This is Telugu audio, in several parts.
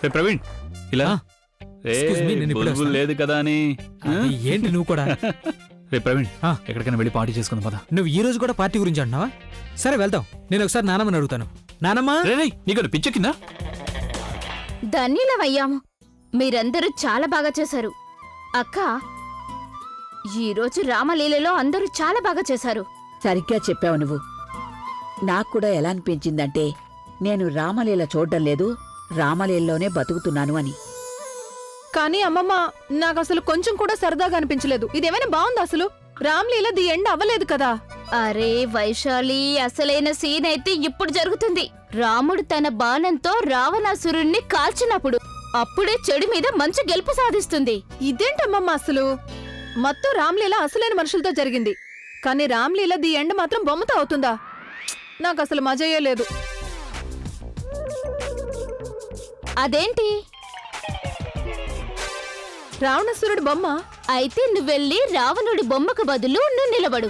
రే ప్రవీణ్ ఇలా Excuse me, నేను ఇప్పుడే వస్తాను. లేదు కదా అని ఏంటి నువ్వు కూడా? రే ప్రవీణ్ ఎక్కడికైనా వెళ్ళి పార్టీ చేసుకుందాం పద. నువ్వు ఈ రోజు కూడా పార్టీ గురించి అంటున్నావా? సరే వెళ్దాం. నేను ఒకసారి నానమ్మని అడుగుతాను. నానమ్మ, నీకు పిచ్చెక్కిందా? ధన్యులమయ్యాము. మీరందరూ చాలా బాగా చేశారు. అక్క, ఈరోజు రామలీలలో అందరూ చాలా బాగా చేశారు. సరిగ్గా చెప్పావు నువ్వు. నాకు కూడా ఎలా అనిపించిందంటే నేను రామలీల చూడ్డం లేదు, రామలీలలోనే బతుకుతున్నాను అని. కానీ అమ్మమ్మ, నాకు అసలు కొంచెం కూడా సరదాగా అనిపించలేదు. ఇదేమైనా బాగుందా అసలు? రామ్లీల ది ఎండ్ అవ్వలేదు కదా. అరే వైశాలి, అసలైన సీన్ అయితే ఇప్పుడు జరుగుతుంది. రాముడు తన బాణంతో రావణాసురుణ్ణి కాల్చినప్పుడు అప్పుడే చెడు మీద మంచి గెలుపు సాధిస్తుంది. ఇదేంటమ్మమ్మ అసలు? మొత్తం రామ్లీల అసలైన మనుషులతో జరిగింది, కానీ రామ్లీల ది ఎండ్ మాత్రం బొమ్మతో అవుతుందా? నాకు అసలు మజయే లేదు. అదేంటి? రావణాసురుడి బొమ్మ? అయితే నువ్వెళ్ళి రావణుడి బొమ్మకు బదులు నువ్వు నిలబడు.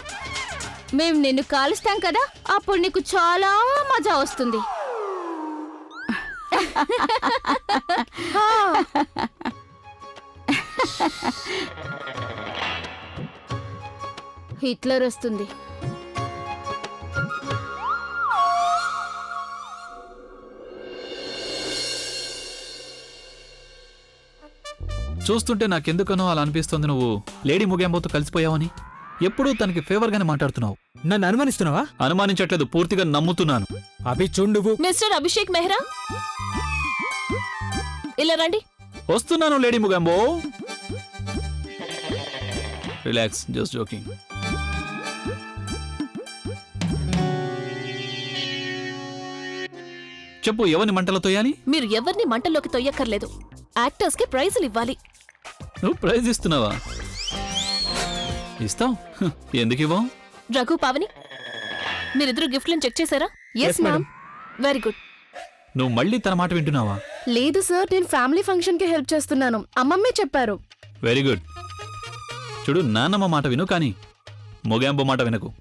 మేం నిన్ను కాలుస్తాం కదా, అప్పుడు నీకు చాలా మజా వస్తుంది. హిట్లర్ వస్తుంది. చూస్తుంటే నాకెందుకనో అలా అనిపిస్తుంది నువ్వు లేడీ ముగింబోతో కలిసిపోయావని. ఎప్పుడూ తనకి ఫేవర్ గానే మాట్లాడుతున్నావు. నన్ను అనుమానిస్తున్నావా? అనుమానించట్లేదు, పూర్తిగా నమ్ముతున్నాను. అభి చూడు నువ్వు. మిస్టర్ అభిషేక్ మెహ్రా, ఇలా రండి. వస్తున్నాను lady Mogambo. Relax, just joking. చెప్పు, ఎవరిని మంటలో తోయాలి? మీరు ఎవరిని మంటల్లోకి తొయ్యక్కర్లేదు. యాక్టర్స్ కి ప్రైజులు ఇవ్వాలి. నువ్వు ప్రైజ్ ఇస్తున్నావా? ఇస్తావు. ఎందుకు ఇవ్వం? రఘు, పావని, మీరిద్దరు గిఫ్ట్లను చెక్ చేశారా? Yes ma'am. Very good. నువ్వు మళ్ళీ తన మాట వింటున్నావా? లేదు సార్, నేను ఫ్యామిలీ ఫంక్షన్ కి హెల్ప్ చేస్తున్నాను. అమ్మమ్మే చెప్పారు. Very good. చూడు, నాన్నమ్మ మాట విను, కానీ మొగాంబో మాట వినకు.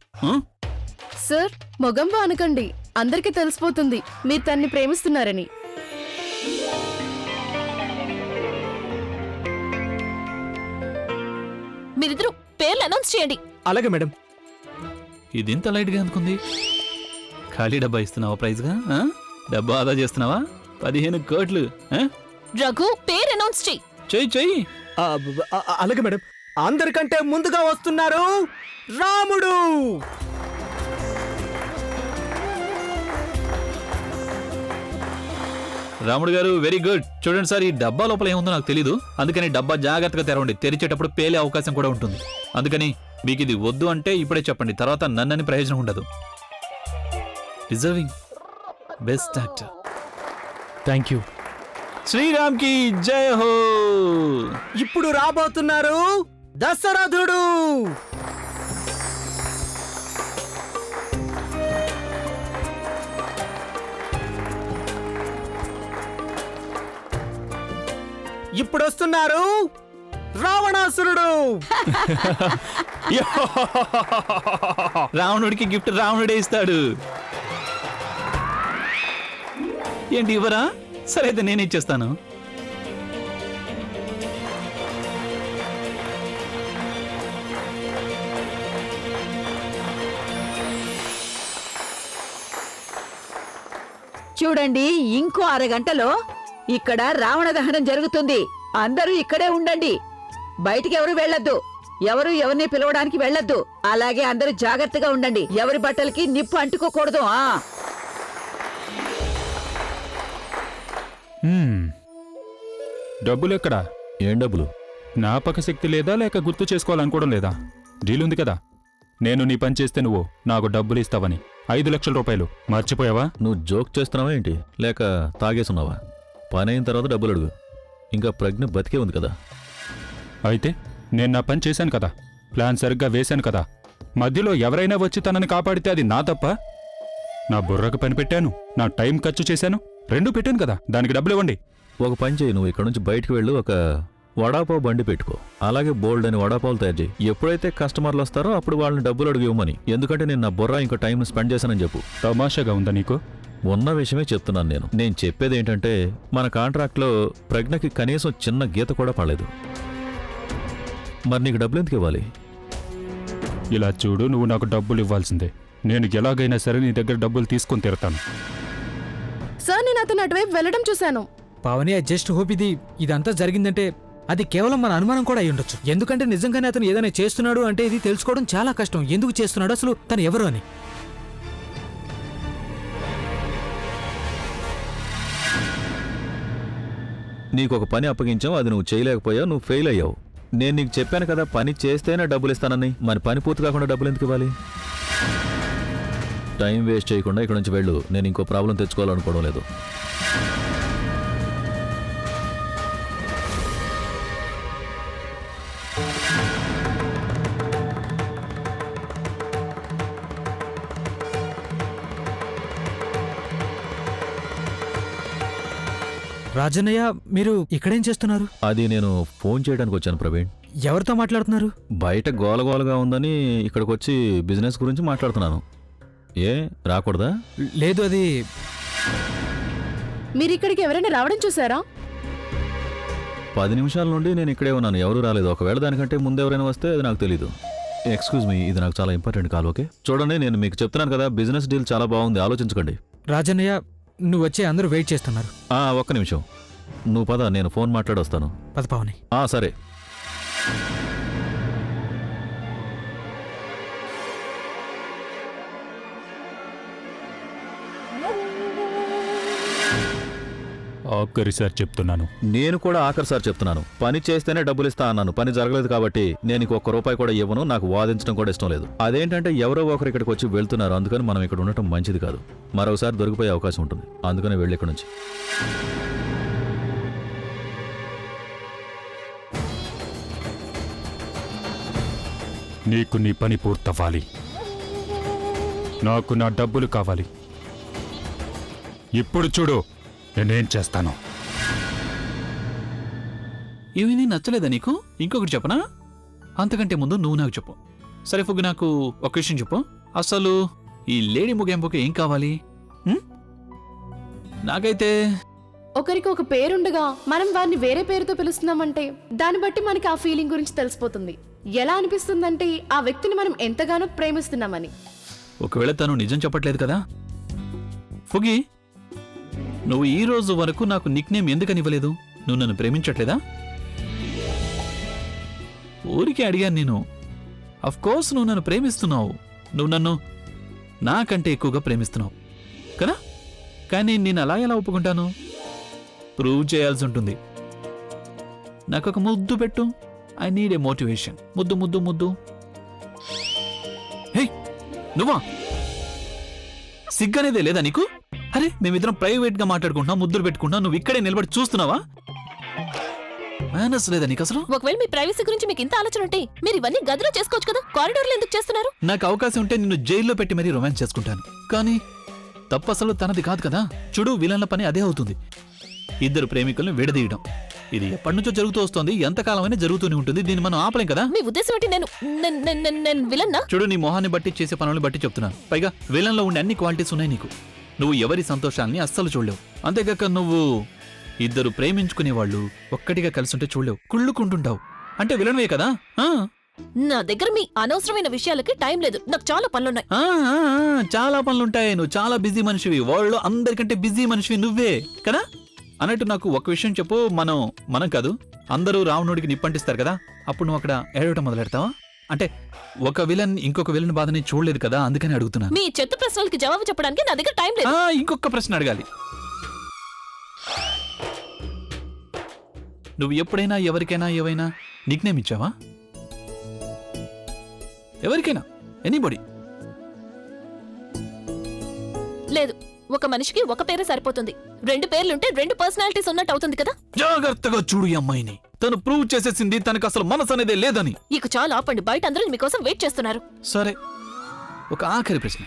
సార్, మొగంబ అనకండి, అందరికీ తెలిసిపోతుంది మీరు తన్ని ప్రేమిస్తున్నారని. మీరిద్దరు పేర్లు అనౌన్స్ చేయండి. అలాగే మేడం. ఇదింత లైట్ గా అనుకుంది. ఖాళీ డబ్బా ఇస్తున్నావా ప్రైజ్ గా? డబ్బా ఆదా చేస్తున్నావా? 15 కోట్లు. రఘు, పేరు అనౌన్స్ చెయ్యి. చెయ్యి చెయ్యి. అలాగే మేడం. అందరికంటే ముందుగా వస్తున్నారు రాముడు. రాముడు గారు, వెరీ గుడ్. చూడండి సార్, ఈ డబ్బా లోపల ఏముందో నాకు తెలీదు, అందుకని డబ్బా జాగ్రత్తగా తెరవండి. తెరిచేటప్పుడు పేలే అవకాశం కూడా ఉంటుంది. అందుకని మీకు ఇది వద్దు అంటే ఇప్పుడే చెప్పండి, తర్వాత నన్నని ప్రయోజనం ఉండదు. Deserving best actor. Thank you. Sriram కి జై హో. ఇప్పుడు రాబోతున్నారు దశరథుడు. ఇప్పుడు వస్తున్నారు రావణాసురుడు. రావణుడికి గిఫ్ట్ రావణుడే ఇస్తాడు. ఏంటి ఇవ్వరా? సరే అయితే నేను ఇచ్చేస్తాను. చూడండి, ఇంకో అరగంటలో ఇక్కడ రావణ దహనం జరుగుతుంది. అందరూ ఇక్కడే ఉండండి, బయటికి ఎవరు వెళ్ళొద్దు, ఎవరు ఎవరిని పిలవడానికి వెళ్ళొద్దు. అలాగే అందరూ జాగ్రత్తగా ఉండండి, ఎవరి బట్టలకి నిప్పు అంటుకోకూడదు. డబ్బులెక్కడా? ఏం డబ్బులు? జ్ఞాపక శక్తి లేదా, లేక గుర్తు చేసుకోవాలనుకోవడం లేదా? డీలుంది కదా, నేను నీ పని చేస్తే నువ్వు నాకు డబ్బులు ఇస్తావని. 5 లక్షల రూపాయలు మర్చిపోయావా? నువ్వు జోక్ చేస్తున్నావా ఏంటి, లేక తాగేసున్నావా? పని అయిన తర్వాత డబ్బులు అడుగు. ఇంకా ప్రజ్ఞ బతికే ఉంది కదా. అయితే నేను నా పని చేశాను కదా, ప్లాన్ సరిగ్గా వేశాను కదా. మధ్యలో ఎవరైనా వచ్చి తనని కాపాడితే అది నా తప్ప? నా బుర్రకు పని పెట్టాను, నా టైం ఖర్చు చేశాను, 2 పెట్టాను కదా, దానికి డబ్బులు ఇవ్వండి. ఒక పని చేయి, నువ్వు ఇక్కడ నుంచి బయటకు వెళ్ళు, ఒక వడాపావు బండి పెట్టుకో. అలాగే బోల్డ్ అని వడాపావులు తయారు చేయి. ఎప్పుడైతే కస్టమర్లు వస్తారో అప్పుడు వాళ్ళని డబ్బులు అడుగు ఇవ్వమని. ఎందుకంటే నేను నా బుర్ర ఇంకో టైం స్పెండ్ చేశానని చెప్పు. తమాషాగా ఉందా నీకు? ఉన్న విషయమే చెప్తున్నాను నేను చెప్పేది ఏంటంటే మన కాంట్రాక్ట్లో ప్రజ్ఞకి కనీసం చిన్న గీత కూడా పడలేదు. మరి నీకు డబ్బులు ఎందుకు ఇవ్వాలి? ఇలా చూడు, నువ్వు నాకు డబ్బులు ఇవ్వాల్సిందే. నేను ఎలాగైనా సరే నీ దగ్గర డబ్బులు తీసుకొని తీరుతాను. సార్ నేను అతను అటువైపు వెళ్ళడం చూశాను. పావని, ఐ జస్ట్ హోప్ ఇదంతా జరిగిందంటే అది కేవలం మన అనుమానం కూడా అయి ఉండొచ్చు. ఎందుకంటే నిజంగానే అతను ఏదైనా చేస్తున్నాడు అంటే ఇది తెలుసుకోవడం చాలా కష్టం. ఎందుకు చేస్తున్నాడు, అసలు తను ఎవరు అని. నీకు ఒక పని అప్పగించావు, అది నువ్వు చేయలేకపోయావు, నువ్వు ఫెయిల్ అయ్యావు. నేను నీకు చెప్పాను కదా పని చేస్తేనే డబ్బులు ఇస్తానని. మరి పని పూర్తి కాకుండా డబ్బులు ఎందుకు ఇవ్వాలి? టైం వేస్ట్ చేయకుండా ఇక్కడ నుంచి వెళ్ళు. నేను ఇంకో ప్రాబ్లం తెచ్చుకోవాలనుకోవడం లేదు. రాజన్నయ్య, మీరు ఇక్కడేం చేస్తున్నారు? అది నేను ఫోన్ చేయడానికి వచ్చాను ప్రవీణ్. ఎవరితో మాట్లాడుతున్నారు? బయట గోలగోలగా ఉందని ఇక్కడికి వచ్చి బిజినెస్ గురించి మాట్లాడుతున్నాను. ఏ రాకూడదా? లేదు, అది మీరు ఇక్కడికి ఎవరైనా రావడం చూసారా? 10 నిమిషాల నుండి నేను ఇక్కడే ఉన్నాను, ఎవరూ రాలేదు. ఒకవేళ దానికంటే ముందు ఎవరైనా వస్తే అది నాకు తెలీదు. ఎక్స్క్యూజ్ మీ, ఇది నాకు చాలా ఇంపార్టెంట్ కాల్. ఓకే చూడండి, నేను మీకు చెప్తున్నాను కదా, బిజినెస్ డీల్ చాలా బాగుంది, ఆలోచించకండి. రాజన్నయ్య, నువ్వు వచ్చే అందరూ వెయిట్ చేస్తున్నారు. ఒక్క నిమిషం, నువ్వు పద, నేను ఫోన్ మాట్లాడొస్తాను. పద పావని. సరే. ఆఖరిసారి చెప్తున్నాను. నేను కూడా ఆఖరిసారి చెప్తున్నాను, పని చేస్తేనే డబ్బులు ఇస్తా అన్నాను. పని జరగలేదు కాబట్టి నేను నీకు ₹1 కూడా ఇవ్వను. నాకు వాదించడం కూడా ఇష్టం లేదు. అదేంటంటే ఎవరో ఒకరు ఇక్కడికి వచ్చి వెళ్తున్నారు, అందుకని మనం ఇక్కడ ఉండటం మంచిది కాదు. మరోసారి దొరికిపోయే అవకాశం ఉంటుంది, అందుకని వెళ్ళి ఇక్కడ నుంచి. నీకు నీ పని పూర్తవ్వాలి, నాకు నా డబ్బులు కావాలి. ఇప్పుడు చూడు నేనేం చేస్తాను. ఇవి నచ్చలేదా నీకు? ఇంకొకటి చెప్పనా? అంతకంటే ముందు నువ్వు నాకు చెప్పు. సరే ఫుగ్, నాకు ఒక విషయం చెప్పు. అసలు ఈ లేడీ ముగింపుకి ఏం కావాలి? నాకైతే ఒకరికి ఒక పేరుండగా మనం వారిని వేరే పేరుతో పిలుస్తున్నామంటే దాన్ని బట్టి మనకి ఆ ఫీలింగ్ గురించి తెలిసిపోతుంది. ఎలా అనిపిస్తుందంటే ఆ వ్యక్తిని మనం ఎంతగానో ప్రేమిస్తున్నామని. ఒకవేళ తను నిజం చెప్పట్లేదు కదా? ఫుగి, నువ్వు ఈ రోజు వరకు నాకు నిక్నేమ్ ఎందుకని ఇవ్వలేదు? నువ్వు నన్ను ప్రేమించట్లేదా? ఊరికే అడిగాను నేను. అఫ్కోర్స్ నువ్వు నన్ను ప్రేమిస్తున్నావు, నువ్వు నన్ను నాకంటే ఎక్కువగా ప్రేమిస్తున్నావు కదా? కానీ నేను అలా ఎలా ఒప్పుకుంటాను? ప్రూవ్ చేయాల్సి ఉంటుంది. నాకొక ముద్దు పెట్టు. I need a motivation. ముద్దు ముద్దు ముద్దు. హే నువ్వా? సిగ్గనేదే లేదా నీకు? అరే మేమిద్దరం ప్రైవేట్ గా మాట్లాడుకుంటున్నాం, ముద్దులు పెట్టుకుంటున్నాం, నువ్వు ఇక్కడే నిలబడి చూస్తున్నావా? మేనస్ లేదా నీకు అసలు? ఒకవేళ మీ ప్రైవసీ గురించి మీకు ఇంత ఆలోచన ఉంటే మీరు ఇవన్నీ గదిలో చేసుకోవచ్చు కదా, కారిడార్లో ఎందుకు చేస్తున్నారు? నాకు అవకాశం ఉంటే నిన్ను జైల్లో పెట్టి మరీ రొమాన్స్ చేసుకుంటాను. కానీ తప్పు అసలు తనది కాదు కదా. చూడు, విలన్ల పని అదే అవుతుంది, ఇద్దరు ప్రేమికులను విడదీయడం. ఇది ఎప్పటి నుంచో జరుగుతూ వస్తుంది, ఎంతకాలమైనా జరుగుతూనే ఉంటుంది. దీన్ని మనం ఆపలేం కదా. మీ ఉద్దేశం ఏంటి? నేను విలన్నా? చూడు, నీ మొహాన్ని బట్టి చేసే పనులను బట్టి చెప్తున్నాను. పైగా విలన్లో ఉండే అన్ని క్వాలిటీస్ ఉన్నాయి నీకు. నువ్వు ఎవరి సంతోషాన్ని అస్సలు చూడలేవు. అంతేకాక నువ్వు ఇద్దరు ప్రేమించుకునే వాళ్ళు ఒక్కటిగా కలిసి ఉంటే చూడలేవు, కుళ్ళుకుంటుంటావు. అంటే విలన్వే కదా? నా దగ్గర మీ అనవసరమైన విషయాలకి టైం లేదు, నాకు చాలా పనులున్నాయి. చాలా పనులుంటాయి, నువ్వు చాలా బిజీ మనిషివి. వరల్డ్లో అందరికంటే బిజీ మనిషివి నువ్వే కదా. అన్నట్టు నాకు ఒక విషయం చెప్పు. మనం కాదు, అందరూ రావణుడికి నిప్పంటిస్తారు కదా, అప్పుడు నువ్వు అక్కడ ఏడవటం మొదలెడతావా? అంటే ఒక విలన్ ఇంకొక విలన్ బాధని చూడలేదు కదా, అందుకని అడుగుతున్నా. మీ చెత్త ప్రశ్నలకి జవాబు చెప్పడానికి నా దగ్గర టైం లేదు. ఇంకొక ప్రశ్న అడగాలి. నువ్వు ఎప్పుడైనా ఎవరికైనా ఏవైనా నిక్నేమ్ ఇచ్చావా? ఎవరికైనా, ఎనీబడి? లేదు. ఒక మనిషికి ఒక పేరే సరిపోతుంది. 2 పేర్లుంటే 2 పర్సనాలిటీస్ ఉన్నట్టు అవుతుంది కదా. జాగ్రత్తగా చూడు ఈ అమ్మాయిని. తను ప్రూవ్ చేసేసింది తనకు అసలు మనసు అనేదే లేదని. ఇక చాలా ఆపండి, బయట అందరూ మీకోసం వెయిట్ చేస్తున్నారు. సరే, ఒక ఆఖరి ప్రశ్న.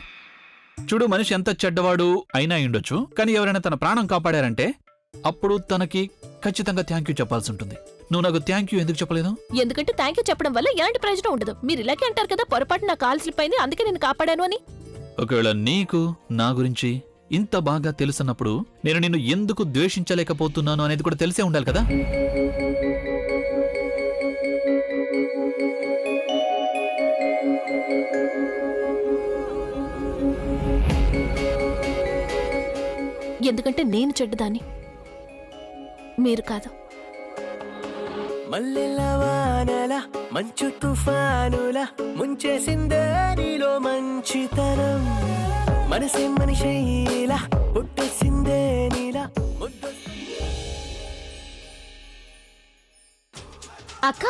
చూడు, మనిషి ఎంత చెడ్డవాడు అయినా ఉండొచ్చు, కానీ ఎవరైనా తన ప్రాణం కాపాడారంటే అప్పుడు తనకి ఖచ్చితంగా థ్యాంక్ యూ చెప్పాల్సి ఉంటుంది. నువ్వు నాకు థ్యాంక్ యూ ఎందుకు చెప్పలేదు? ఎందుకంటే థ్యాంక్ యూ చెప్పడం వల్ల ఎలాంటి ప్రయోజనం ఉండదు. మీరు ఇలాగే అంటారు కదా, పొరపాటు నా కాల్ స్లిప్ అయింది అందుకే నేను కాపాడాను అని. ఒకవేళ నీకు నా గురించి ఇంత బాగా తెలుసున్నప్పుడు నేను నిన్ను ఎందుకు ద్వేషించలేకపోతున్నాను అనేది కూడా తెలిసే ఉండాలి కదా. ఎందుకంటే నేను చెడ్డదాన్ని, మీరు కాదు. మల్లెల వానల మంచు తుఫానుల ముంచేసిందే నీలో మంచితనం, మనసే మనిషిలా పుట్టేసిందే నీలా ముద్దు. అక్క,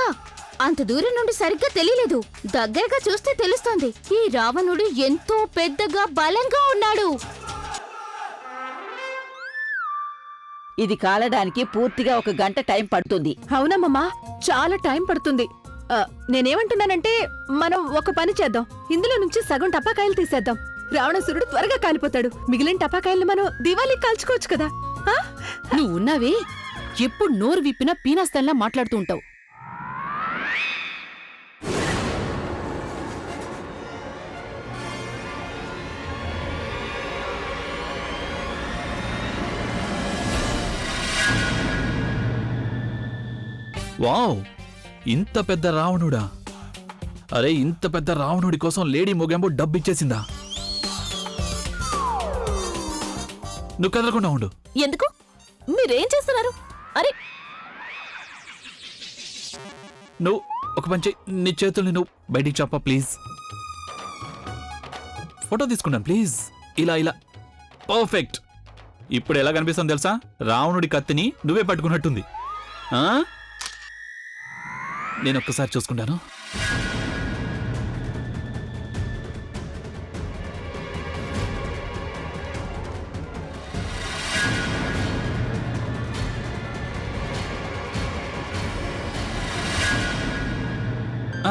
అంత దూరం నుండి సరిగ్గా తెలియలేదు, దగ్గరగా చూస్తే తెలుస్తోంది. ఈ రావణుడు ఎంతో పెద్దగా బలంగా ఉన్నాడు. ఇది కాలడానికి పూర్తిగా 1 గంట టైం పడుతుంది. అవునమ్మా, చాలా టైం పడుతుంది. నేనేమంటున్నానంటే మనం ఒక పని చేద్దాం, ఇందులో నుంచి సగం టపాకాయలు తీసేద్దాం. రావణాసురుడు త్వరగా కాలిపోతాడు, మిగిలిన టపాకాయలు మనం దివాళీకి కాల్చుకోవచ్చు కదా. నువ్వు ఉన్నావే, ఎప్పుడు నోరు విప్పినా పీనాస్తల్లా మాట్లాడుతూ ఉంటావు. వావ్, ఇంత పెద్ద రావణుడా? అరే, ఇంత పెద్ద రావణుడి కోసం లేడీ మొగంబో డబ్బిచ్చేసిందా? నువ్వు కదలకుండా ఉండు. ఎందుకు? మీరేం చేస్తున్నారు? అరే, నువ్వు ఒక పని చెయ్యి, నీ చేతుల్ని నువ్వు బయటికి చెప్ప ప్లీజ్. ఫోటో తీసుకున్నాను ప్లీజ్. ఇలా ఇలా పర్ఫెక్ట్. ఇప్పుడు ఎలా కనిపిస్తుంది తెలుసా? రావణుడి కత్తిని నువ్వే పట్టుకున్నట్టుంది. నేను ఒక్కసారి చూసుకుంటాను.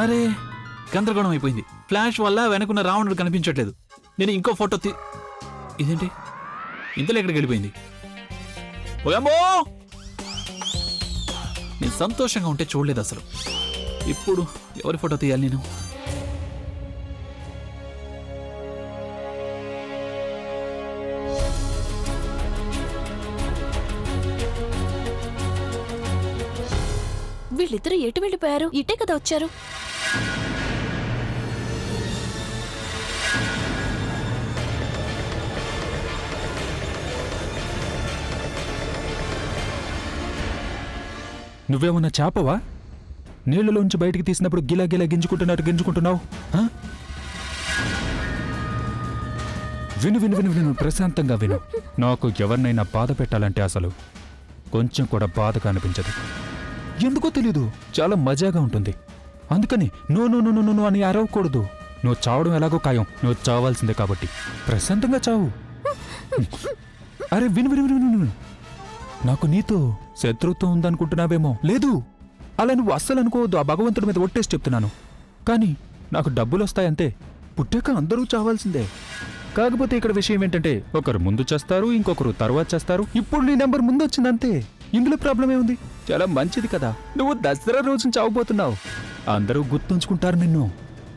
అరే, గందరగోళం అయిపోయింది. ఫ్లాష్ వల్ల వెనకున్న రావణుడు కనిపించట్లేదు. నేను ఇంకో ఫోటో ఇదేంటి ఇంతలో ఎక్కడికి వెళ్ళిపోయింది? ఓయమ్మో! నేను సంతోషంగా ఉంటే చూడలేదు అసలు. ఇప్పుడు ఎవరి ఫోటో తీయాలి నేను? వీళ్ళిద్దరూ ఎటు వెళ్ళిపోయారు? ఇటే కదా వచ్చారు. నువ్వేమన్నా చేపవా? నీళ్లలోంచి బయటికి తీసినప్పుడు గిలా గిలా గింజుకుంటున్నావు. విను విను విను విను ప్రశాంతంగా విను. నాకు ఎవరినైనా బాధ పెట్టాలంటే అసలు కొంచెం కూడా బాధగా అనిపించదు. ఎందుకో తెలీదు, చాలా మజాగా ఉంటుంది. అందుకని నో నో నో నో అని అరవకూడదు. నువ్వు చావడం ఎలాగో ఖాయం, నువ్వు చావాల్సిందే కాబట్టి ప్రశాంతంగా చావు. అరే విను విను విను విను. నాకు నీతో శత్రుత్వం ఉందనుకుంటున్నావేమో. లేదు, అలా నువ్వు అస్సలు అనుకోవద్దు. ఆ భగవంతుడి మీద ఒట్టేసి చెప్తున్నాను. కానీ నాకు డబ్బులు వస్తాయంతే. పుట్టాక అందరూ చావాల్సిందే. కాకపోతే ఇక్కడ విషయం ఏంటంటే, ఒకరు ముందు చేస్తారు, ఇంకొకరు తర్వాత చేస్తారు. ఇప్పుడు నీ నెంబర్ ముందు వచ్చిందంతే. ఇందులో ప్రాబ్లం ఏముంది? చాలా మంచిది కదా. నువ్వు దసరా రోజున చావబోతున్నావు. అందరూ గుర్తుంచుకుంటారు నిన్ను.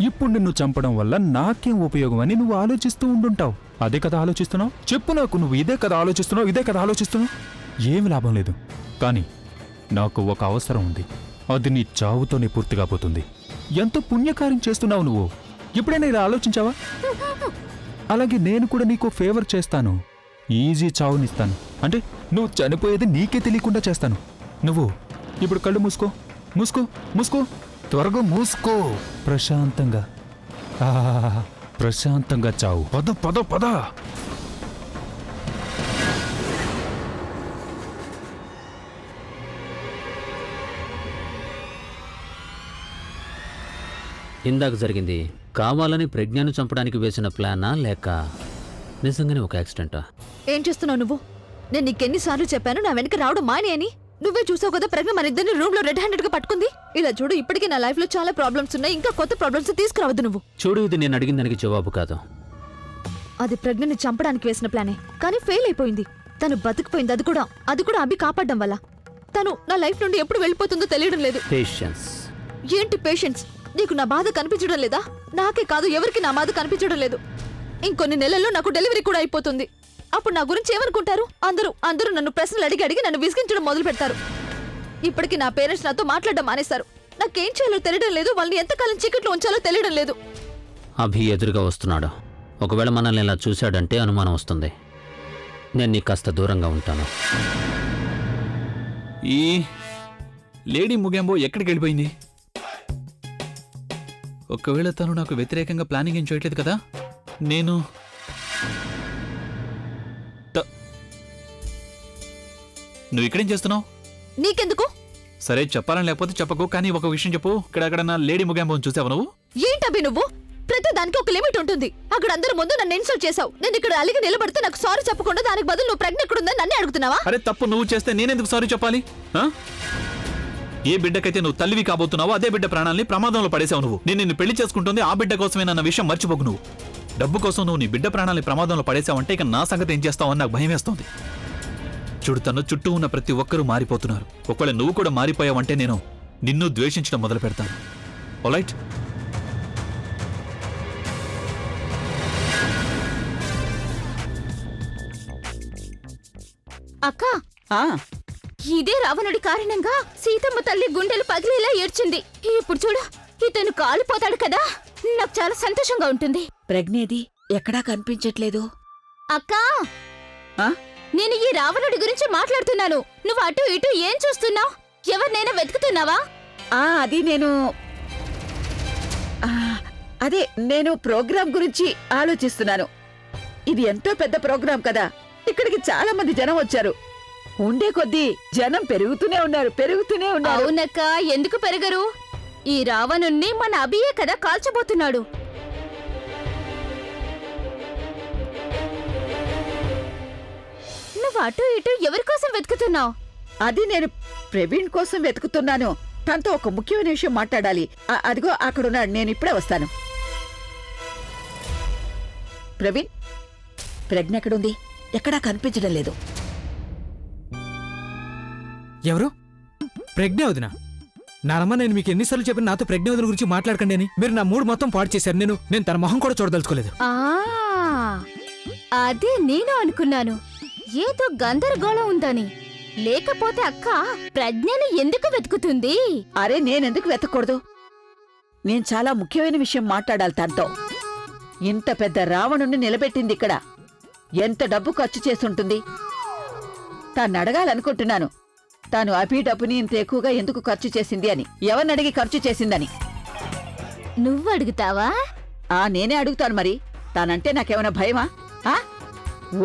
ఇప్పుడు నిన్ను చంపడం వల్ల నాకేం ఉపయోగం అని నువ్వు ఆలోచిస్తూ ఉండుంటావు. అదే కదా ఆలోచిస్తున్నావు? చెప్పు నాకు, నువ్వు ఇదే కదా ఆలోచిస్తున్నావు? ఏమి లాభం లేదు. కానీ నాకు ఒక అవసరం ఉంది. అది నీ చావుతోనే పూర్తిగా పోతుంది. ఎంతో పుణ్యకార్యం చేస్తున్నావు నువ్వు. ఎప్పుడైనా ఇలా ఆలోచించావా? అలాగే నేను కూడా నీకు ఫేవర్ చేస్తాను. ఈజీ చావునిస్తాను. అంటే నువ్వు చనిపోయేది నీకే తెలియకుండా చేస్తాను. నువ్వు ఇప్పుడు కళ్ళు మూసుకో. త్వరగా మూసుకో. ప్రశాంతంగా చావు. పద. ఇందాక జరిగింది కావాలని ప్రజ్ఞను చంపడానికి వేసిన ప్లానా, లేక నిజంగానే ఒక యాక్సిడెంటా? ఏం చేస్తున్నావు నువ్వు? నేను నీకెన్నిసార్లు చెప్పాను నా వెనక రావడం మాని అని. నువ్వే చూసావు కదా ప్రజ్ఞ మన ఇద్దరిని రూమ్ లో రెడ్ హ్యాండెడ్ గా పట్టుకుంది. ఇలా చూడు, ఇప్పటికీ నా లైఫ్ లో చాలా ప్రాబ్లమ్స్ ఉన్నాయి. ఇంకా కొత్త ప్రాబ్లమ్స్ తీసుకురావద్దు నువ్వు. చూడు, ఇది నేను అడిగిన దానికి జవాబు కాదు. అది ప్రజ్ఞని చంపడానికి వేసిన ప్లానే, కానీ ఫెయిల్ అయిపోయింది. తను బతికిపోయింది. అది కూడా అభి కాపాడడం వల్ల. తను నా లైఫ్ నుండి ఎప్పుడు వెళ్ళిపోతుందో తెలియడం లేదు. పేషెన్స్. ఏంటి పేషెన్స్? నీకు నా బాధ కనిపించడం లేదా? నాకే కాదు, ఎవరికి నా బాధ కనిపించడం లేదు. ఇంకొన్ని నెలల్లో నాకు డెలివరీ కూడా అయిపోతుంది. అప్పుడు నా గురించి ఏమనుకుంటారు? అందరూ నన్ను ప్రశ్నలు అడిగి నన్ను విసిగించడం మొదలు పెడతారు. ఇప్పటికి నా పేరెంట్స్ నాతో మాట్లాడడం మానేశారు. నాకేం చేయాలో తెలియడం లేదు, వాళ్ళని ఎంతకాలం చీకట్లో ఉంచాలో తెలియడం లేదు. అభి ఎదురుగా వస్తున్నాడు. ఒకవేళ మనల్ని ఇలా చూశాడంటే అనుమానం వస్తుంది. నేను నీకు కాస్త దూరంగా ఉంటాను. ఈ లేడీ ముగెంబో ఎక్కడికి వెళ్ళిపోయింది? ఒకవేళ తను నాకు వ్యతిరేకంగా ప్లానింగ్ ఏం చేయట్లేదు కదా? నేను నువ్వు ఇక్కడేం చేస్తున్నావు? నీకెందుకు? సరే చెప్పాలని లేకపోతే చెప్పకు, కానీ ఒక విషయం చెప్పు. ఇక్కడక్కడ నా లేడీ ముగెంబోని చూసావు నువ్వు? ఏంటభి నువ్వు? ప్రతి దానికి ఒక లిమిట్ ఉంటుంది. అక్కడ అందరి ముందు నన్ను ఇన్సల్ట్ చేశావు. నేను ఇక్కడ అలిగి నిలబడితే నాకు సారీ చెప్పకుండా దానికి బదులు నువ్వు ప్రజ్ఞ ఎక్కడుందని నన్నే అడుగుతున్నావా? అరే తప్పు నువ్వు చేస్తే నేనెందుకు సారీ చెప్పాలి? ఏ బిడ్డకైతే నువ్వు తల్లివి కాబోతున్నావో అదే బిడ్డ ప్రాణాల్ని ప్రమాదంలో పడేసావు నువ్వు. నేను నిన్ను పెళ్లి చేసుకుంటుంది ఆ బిడ్డ కోసమేనన్న విషయం మర్చిపోకు నువ్వు. డబ్బు కోసం నువ్వు నీ బిడ్డ ప్రాణాల్ని ప్రమాదంలో పడేసావంటే ఇక నా సంగతి ఏం చేస్తావని నాకు భయం వేస్తోంది. చూడు, తను చుట్టూ ఉన్న ప్రతి ఒక్కరూ మారిపోతున్నారు. ఒకవేళ నువ్వు కూడా మారిపోయావంటే నేను నిన్ను ద్వేషించడం మొదలు పెడతాను. ఆల్రైట్? అక్క, ఆ ఇదే రావణుడి కారణంగా సీతమ్మ తల్లి గుండెలు పగిలేలా ఏడ్చింది. ఇప్పుడు చూడు, ఇతను కాలిపోతాడు కదా, నాకు చాలా సంతోషంగా ఉంటుంది. ప్రజ్ఞేది ఎక్కడా కనిపించట్లేదు. అక్కా, ఆ? నేను ఈ రావణుడి గురించి మాట్లాడుతున్నాను. నువ్వు అటు ఇటు ఏం చూస్తున్నావు? ఎవరినైనా వెతుకుతున్నావా? అది నేను ప్రోగ్రాం గురించి ఆలోచిస్తున్నాను. ఇది ఎంతో పెద్ద ప్రోగ్రాం కదా, ఇక్కడికి చాలా మంది జనం వచ్చారు. ఉండే కొద్దీ జనం పెరుగుతూనే ఉన్నారు. అవునక్క, ఎందుకు పెరగరు? ఈ రావణుణ్ణి మన అభియే కదా కాల్చబోతున్నాడు. నువ్వు అటు ఇటు ఎవరి కోసం వెతుకుతున్నావు? అది నేను ప్రవీణ్ కోసం వెతుకుతున్నాను. తనతో ఒక ముఖ్యమైన విషయం మాట్లాడాలి. అదిగో అక్కడున్నాడు, నేను ఇప్పుడే వస్తాను. ప్రవీణ్, ప్రజ్ఞ ఎక్కడుంది? ఎక్కడా కనిపించడం లేదు. ఎవరు? ప్రజ్ఞ వదిన? నానమ్మ, నేను మీకు ఎన్నిసార్లు చెప్పిన నాతో ప్రజ్ఞ వదిన గురించి మాట్లాడకండి అని. మీరు నా మూడు మొత్తం పాడు చేశారు. నేను తన మొహం కూడా చూడదలుచుకోలేదు. అదే నేను అనుకున్నాను, ఏదో గందరగోళం ఉందని. లేకపోతే అక్క ప్రజ్ఞని ఎందుకు వెతుకుతుంది? అరే, నేనెందుకు వెతకూడదు? నేను చాలా ముఖ్యమైన విషయం మాట్లాడాలి తనతో. ఇంత పెద్ద రావణుణ్ణి నిలబెట్టింది ఇక్కడ. ఎంత డబ్బు ఖర్చు చేసుంటుంది? తాను అడగాలనుకుంటున్నాను. తాను అభి డబ్బుని ఇంత ఎక్కువగా ఎందుకు ఖర్చు చేసింది అని. ఎవరినడిగి ఖర్చు చేసిందని. నువ్వు అడుగుతావా? నేనే అడుగుతాను. మరి తానంటే నాకేమైనా భయమా?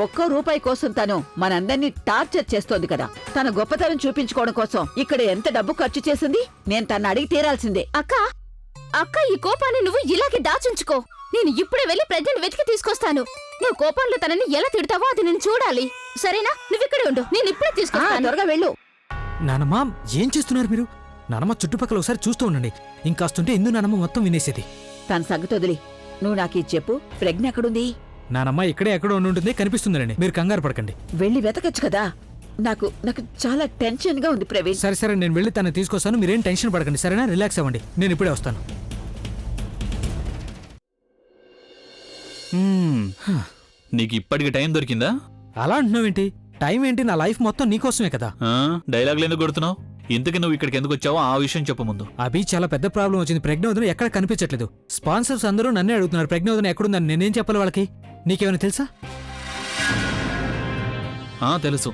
ఒక్కో రూపాయి కోసం తను మనందర్నీ టార్చర్ చేస్తోంది కదా. తన గొప్పతనం చూపించుకోవడం కోసం ఇక్కడ ఎంత డబ్బు ఖర్చు చేసింది? నేను తను అడిగి తీరాల్సిందే. అక్క, ఈ కోపాన్ని నువ్వు ఇలాగే దాచుంచుకో. నేను ఇప్పుడే వెళ్లి ప్రజ్ఞని వెతికి తీసుకొస్తాను. నువ్వు కోపంలో తనని ఎలా తిడతావో అది నేను చూడాలి. సరేనా? నువ్విక్కడే ఉండు, నేను ఇప్పుడే తీసుకొస్తాను. త్వరగా వెళ్ళు. నానమ్మ, ఏం చేస్తున్నారు మీరు? నానమ్మ చుట్టుపక్కల ఒకసారి చూస్తూ ఉండండి. ఇంకాస్తుంటే ఇందు నానమ్మ మొత్తం వినేసేది. తన సంగతి వదిలి నువ్వు నాకు చెప్పు. ప్రజ్ఞ ఎక్కడుంది? నానమ్మ ఇక్కడే ఎక్కడో ఉంటుంది, కనిపిస్తుందండి. మీరు కంగారు పడకండి. వెళ్ళి వెతకచ్చు కదా. నాకు చాలా టెన్షన్ గా ఉంది ప్రవీణ్. సరే, నేను వెళ్ళి తను తీసుకొస్తాను. మీరేం టెన్షన్ పడకండి, సరేనా? రిలాక్స్ అవ్వండి, నేను ఇప్పుడే వస్తాను. నీకు ఇప్పటికి టైం దొరికిందా? అలా అంటున్నావేంటి? టైం ఏంటి? నా లైఫ్ మొత్తం నీకోసమే కదా. డైలాగులు ఎందుకు కొడుతున్నావు? ఇంతకీ నువ్వు ఇక్కడికి ఎందుకు వచ్చావో ఆ విషయం చెప్పు ముందు. అభి, చాలా పెద్ద ప్రాబ్లం వచ్చింది. ప్రజ్ఞ వదిన ఎక్కడ కనిపించట్లేదు. స్పాన్సర్స్ అందరూ నన్నే అడుగుతున్నారు ప్రజ్ఞ వదిన ఎక్కడుందని. నేనేం చెప్పాలి వాళ్ళకి? నీకేమైనా తెలుసా? తెలుసు.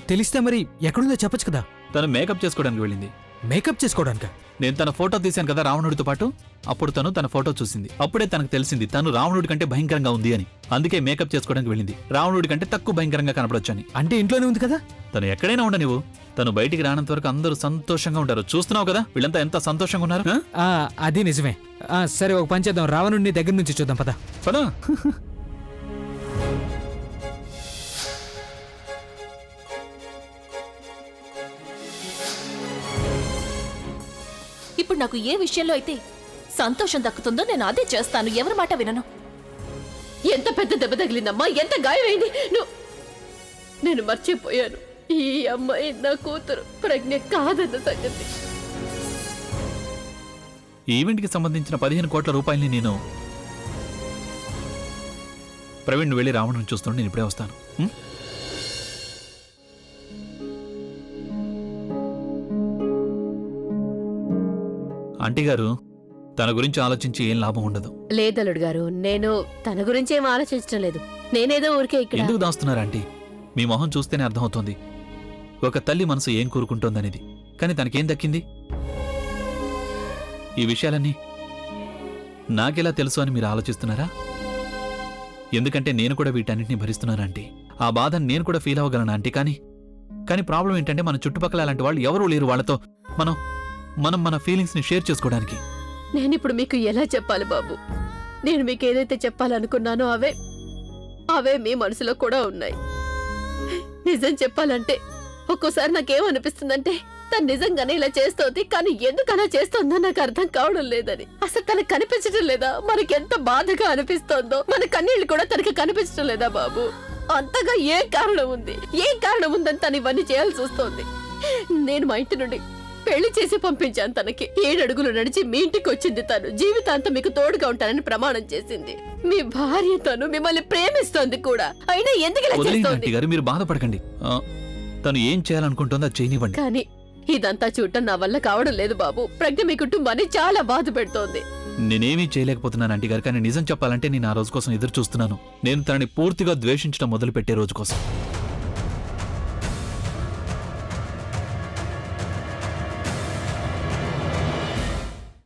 తెలిస్తే మరి ఎక్కడుందో చెప్పొచ్చు కదా. తను మేకప్ చేసుకోవడానికి వెళ్ళింది. మేకప్ చేసుకోవడానికా? నేను తన ఫోటో తీశాను కదా రావణుడితో పాటు. అప్పుడు తను తన ఫోటో చూసింది. అప్పుడే తనకు తెలిసింది తను రావణుడి కంటే భయంకరంగా ఉంది అని. అందుకే మేకప్ చేసుకోవడానికి వెళ్ళింది. రావణుడి కంటే తక్కువ భయంకరంగా కనపడొచ్చని. అంటే ఇంట్లోనే ఉంది కదా. తను ఎక్కడైనా ఉండ నువ్వు. తను బయటికి రానంత వరకు అందరూ సంతోషంగా ఉంటారు. చూస్తున్నావు కదా వీళ్ళంతా ఎంత సంతోషంగా ఉన్నారు. అది నిజమే. సరే, ఒక పని చేద్దాం. రావణుడిని దగ్గర నుంచి చూద్దాం. పదా. ఇప్పుడు నాకు ఏ విషయంలో అయితే సంతోషం దక్కుతుందో నేను అదే చేస్తాను. ఎవరి మాట వినను. ఎంత పెద్ద దెబ్బ తగిలిందమ్మా, ఎంత గాయమైంది. నేను మర్చిపోయాను, ఈ అమ్మాయి నా కూతురు ప్రజ్ఞ కాదన్న సంగతి. ఈవెంట్కి సంబంధించిన 15 కోట్ల రూపాయల్ని నేను ప్రవీణ్ నువ్వు వెళ్ళి రావణుని చూస్తుంటే నేను ఇప్పుడే వస్తాను. ఉం? ఆంటీ గారు, తన గురించి ఆలోచించి ఏం లాభం ఉండదు. లేదలుడు గారు, నేను తన గురించి ఏం ఆలోచించడం లేదు. నేనేదో ఊరికే ఇక్కడ ఎందుకు దాస్తున్నారు ఆంటీ? మీ మొహం చూస్తేనే అర్థమవుతోంది ఒక తల్లి మనసు ఏం కోరుకుంటోందనేది. కానీ తనకేం దక్కింది? ఈ విషయాలన్నీ నాకెలా తెలుసు అని మీరు ఆలోచిస్తున్నారా? ఎందుకంటే నేను కూడా వీటన్నిటిని భరిస్తున్నాను ఆంటీ. ఆ బాధను నేను కూడా ఫీల్ అవ్వగలను ఆంటీ. కానీ ప్రాబ్లం ఏంటంటే మన చుట్టుపక్కల అలాంటి వాళ్ళు ఎవరూ లేరు వాళ్ళతో మనం మన ఫీలింగ్స్ని షేర్ చేసుకోవడానికి. నేనిప్పుడు మీకు ఎలా చెప్పాలి బాబు? నేను మీకు ఏదైతే చెప్పాలనుకున్నానో అవే మీ మనసులో కూడా ఉన్నాయి. నిజం చెప్పాలంటే ఒక్కోసారి నాకేమనిపిస్తుందంటే తను నిజంగానే ఇలా చేస్తోంది, కానీ ఎందుకు అలా చేస్తోందో నాకు అర్థం కావడం లేదని. అసలు తనకు కనిపించడం లేదా? మనకెంత బాధగా అనిపిస్తోందో మన కన్నీళ్లు కూడా తనకి కనిపించడం లేదా బాబు? అంతగా ఏం కారణం ఉందని తను ఇవన్నీ చేయాల్సి వస్తోంది. నేను మా ఇంటి నుండి పెళ్లి చేసి పంపించాను తనకి. 7 అడుగులు నడిచి మీ ఇంటికి వచ్చింది. తను జీవితాంతం మీకు తోడుగా ఉంటానని ప్రమాణం చేసింది. మీ భార్య తను మిమ్మల్ని ప్రేమిస్తోంది కూడా. అయినా ఎందుకు ఇలా వదిలేయండి చేస్తోంది? ఆంటీ గారు, మీరు బాధపడకండి. తను ఏం చేయాలనుకుంటుందో అది చేయనివ్వండి. కానీ ఇదంతా చూడటం నా వల్ల కావడం లేదు బాబు. ప్రజ్ఞ మీ కుటుంబాన్ని చాలా బాధ పెడుతోంది. నేనేమీ చేయలేకపోతున్నాను ఆంటీ గారు. కానీ నిజం చెప్పాలంటే నేను ఆ రోజు కోసం ఎదురు చూస్తున్నాను. నేను తనని పూర్తిగా ద్వేషించడం మొదలుపెట్టే రోజు కోసం.